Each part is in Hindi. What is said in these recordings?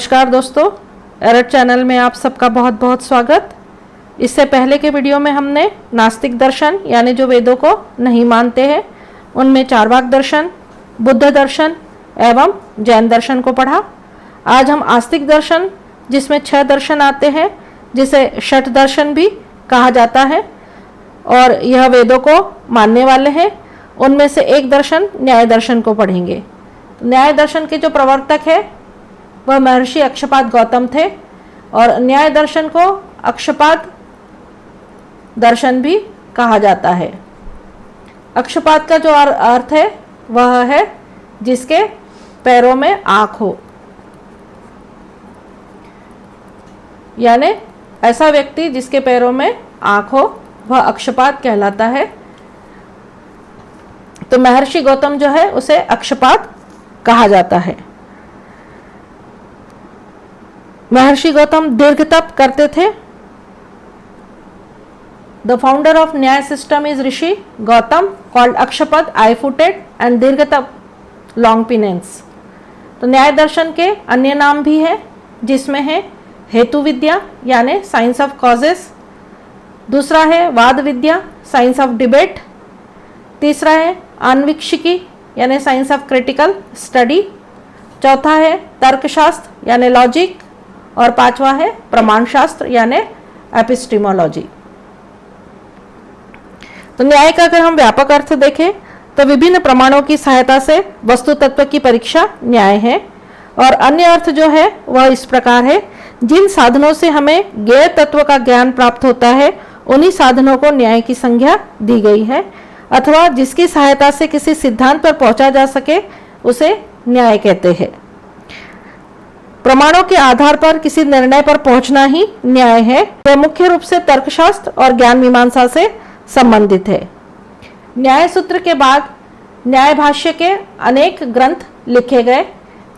नमस्कार दोस्तों, एरर चैनल में आप सबका बहुत बहुत स्वागत। इससे पहले के वीडियो में हमने नास्तिक दर्शन यानी जो वेदों को नहीं मानते हैं उनमें चार्वाक दर्शन, बुद्ध दर्शन एवं जैन दर्शन को पढ़ा। आज हम आस्तिक दर्शन जिसमें 6 दर्शन आते हैं, जिसे षट दर्शन भी कहा जाता है और यह वेदों को मानने वाले हैं, उनमें से एक दर्शन न्याय दर्शन को पढ़ेंगे। न्याय दर्शन के जो प्रवर्तक है वह महर्षि अक्षपाद गौतम थे और न्याय दर्शन को अक्षपाद दर्शन भी कहा जाता है। अक्षपाद का जो अर्थ है वह है जिसके पैरों में आँख हो, यानी ऐसा व्यक्ति जिसके पैरों में आँख हो वह अक्षपाद कहलाता है। तो महर्षि गौतम जो है उसे अक्षपाद कहा जाता है। महर्षि गौतम दीर्घ तप करते थे। The founder of Nyaya system is Rishi Gautam called Akshapada eye footed and Dirgha Tapa long penance. तो न्याय दर्शन के अन्य नाम भी है, जिसमें है हेतु विद्या यानी साइंस ऑफ कॉजेस, दूसरा है वाद विद्या साइंस ऑफ डिबेट, तीसरा है आन्वीक्षिकी यानी साइंस ऑफ क्रिटिकल स्टडी, चौथा है तर्कशास्त्र यानी लॉजिक और पांचवा है प्रमाण शास्त्र यानी एपिस्टीमोलॉजी। तो न्याय का अगर हम व्यापक अर्थ देखें तो विभिन्न प्रमाणों की सहायता से वस्तु तत्व की परीक्षा न्याय है। और अन्य अर्थ जो है वह इस प्रकार है, जिन साधनों से हमें ज्ञेय तत्व का ज्ञान प्राप्त होता है उन्हीं साधनों को न्याय की संज्ञा दी गई है, अथवा जिसकी सहायता से किसी सिद्धांत पर पहुंचा जा सके उसे न्याय कहते हैं। प्रमाणों के आधार पर किसी निर्णय पर पहुंचना ही न्याय है। यह मुख्य रूप से तर्कशास्त्र और ज्ञान मीमांसा से संबंधित है। न्याय सूत्र के बाद न्याय भाष्य के अनेक ग्रंथ लिखे गए,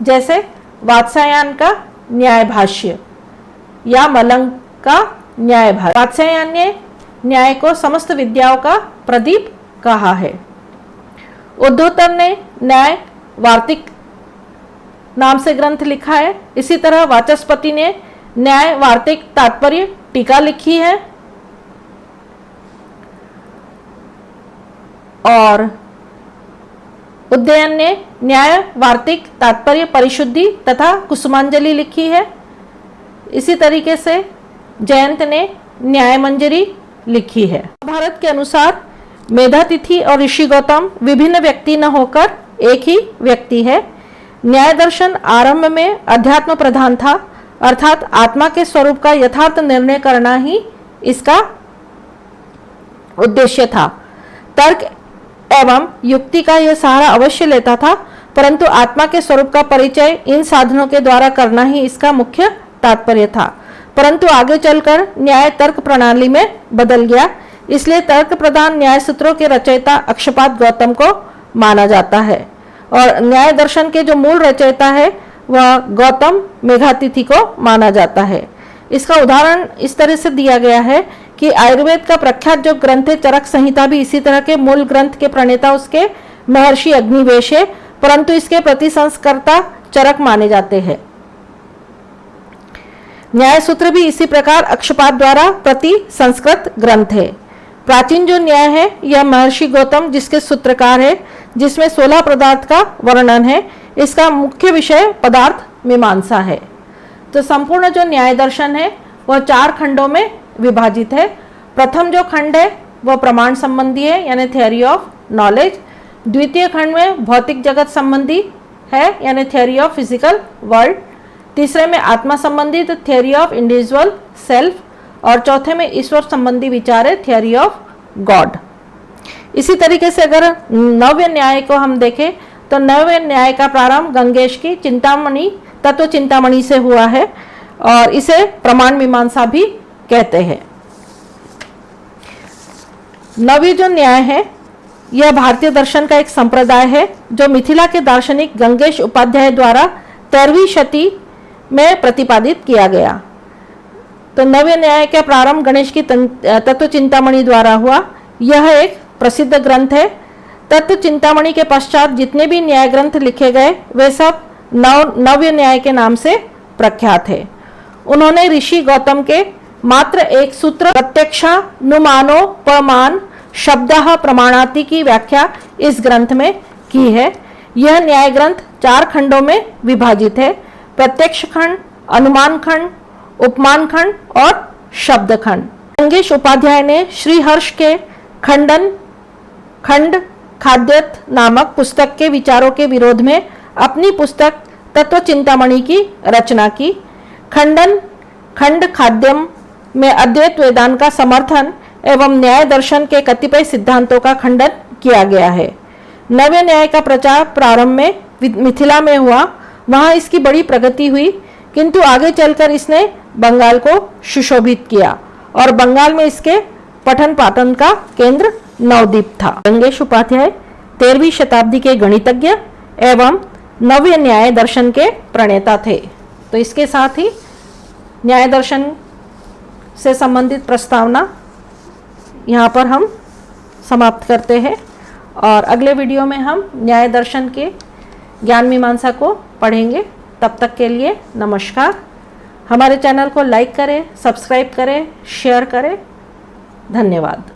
जैसे वात्स्यायन का न्याय भाष्य या मलंग का न्याय भाष्य। वात्स्यायन ने न्याय को समस्त विद्याओं का प्रदीप कहा है। उद्धोत्तर ने न्याय वार्तिक नाम से ग्रंथ लिखा है। इसी तरह वाचस्पति ने न्याय वार्तिक तात्पर्य टीका लिखी है और उदयन ने न्याय वार्तिक तात्पर्य परिशुद्धि तथा कुसुमांजलि लिखी है। इसी तरीके से जयंत ने न्याय मंजरी लिखी है। भारत के अनुसार मेधातिथि और ऋषि गौतम विभिन्न व्यक्ति न होकर एक ही व्यक्ति है। न्याय दर्शन आरंभ में अध्यात्म प्रधान था, अर्थात आत्मा के स्वरूप का यथार्थ निर्णय करना ही इसका उद्देश्य था। तर्क एवं युक्ति का यह सहारा अवश्य लेता था, परंतु आत्मा के स्वरूप का परिचय इन साधनों के द्वारा करना ही इसका मुख्य तात्पर्य था। परंतु आगे चलकर न्याय तर्क प्रणाली में बदल गया, इसलिए तर्क प्रधान न्याय सूत्रों के रचयिता अक्षपाद गौतम को माना जाता है और न्याय दर्शन के जो मूल रचयिता है वह गौतम मेधातिथि को माना जाता है। इसका उदाहरण इस तरह से दिया गया है कि आयुर्वेद का प्रख्यात जो ग्रंथ है चरक संहिता भी इसी तरह के मूल ग्रंथ के प्रणेता उसके महर्षि अग्निवेश है, परंतु इसके प्रतिसंस्कर्ता चरक माने जाते हैं। न्याय सूत्र भी इसी प्रकार अक्षपाद द्वारा प्रति संस्कृत ग्रंथ है। प्राचीन जो न्याय है यह महर्षि गौतम जिसके सूत्रकार है, जिसमें 16 पदार्थ का वर्णन है। इसका मुख्य विषय पदार्थ मीमांसा है। तो संपूर्ण जो न्याय दर्शन है वह 4 खंडों में विभाजित है। प्रथम जो खंड है वह प्रमाण संबंधी है यानी थियोरी ऑफ नॉलेज। द्वितीय खंड में भौतिक जगत संबंधी है यानी थियोरी ऑफ फिजिकल वर्ल्ड। तीसरे में आत्मा संबंधी तो थियोरी ऑफ इंडिविजुअल सेल्फ, और चौथे में ईश्वर संबंधी विचार है थियोरी ऑफ गॉड। इसी तरीके से अगर नव्य न्याय को हम देखें तो नव्य न्याय का प्रारंभ गंगेश की चिंतामणि तत्व चिंतामणि से हुआ है और इसे प्रमाण मीमांसा भी कहते हैं। नव्य जो न्याय है यह भारतीय दर्शन का एक संप्रदाय है जो मिथिला के दार्शनिक गंगेश उपाध्याय द्वारा 13वीं शती में प्रतिपादित किया गया। तो नव्य न्याय का प्रारंभ गणेश की तत्व चिंतामणि द्वारा हुआ। यह एक प्रसिद्ध ग्रंथ है। तत्व चिंतामणि के पश्चात जितने भी न्याय ग्रंथ लिखे गए वे सब नव्य न्याय के नाम से प्रख्यात है। उन्होंने ऋषि गौतम के मात्र एक सूत्र प्रत्यक्षानुमानोपमान शब्दः प्रमाणाति की व्याख्या इस ग्रंथ में की है। यह न्याय ग्रंथ 4 खंडों में विभाजित है, प्रत्यक्ष खंड, अनुमान खंड, उपमान खंड और शब्द खंड। गंगेश उपाध्याय ने श्रीहर्ष के खंड खाद्यत नामक पुस्तक के विचारों के विरोध में अपनी पुस्तक तत्व चिंतामणि की रचना की। खंड खाद्यम में अद्वैत वेदांत का समर्थन एवं न्याय दर्शन के कतिपय सिद्धांतों का खंडन किया गया है। नव्य न्याय का प्रचार प्रारंभ में मिथिला में हुआ, वहां इसकी बड़ी प्रगति हुई, किंतु आगे चलकर इसने बंगाल को सुशोभित किया और बंगाल में इसके पठन पाठन का केंद्र नवद्वीप था। गंगेश उपाध्याय 13वीं शताब्दी के गणितज्ञ एवं नव्य न्याय दर्शन के प्रणेता थे। तो इसके साथ ही न्याय दर्शन से संबंधित प्रस्तावना यहाँ पर हम समाप्त करते हैं और अगले वीडियो में हम न्याय दर्शन के ज्ञान मीमांसा को पढ़ेंगे। तब तक के लिए नमस्कार। हमारे चैनल को लाइक करें, सब्सक्राइब करें, शेयर करें। धन्यवाद।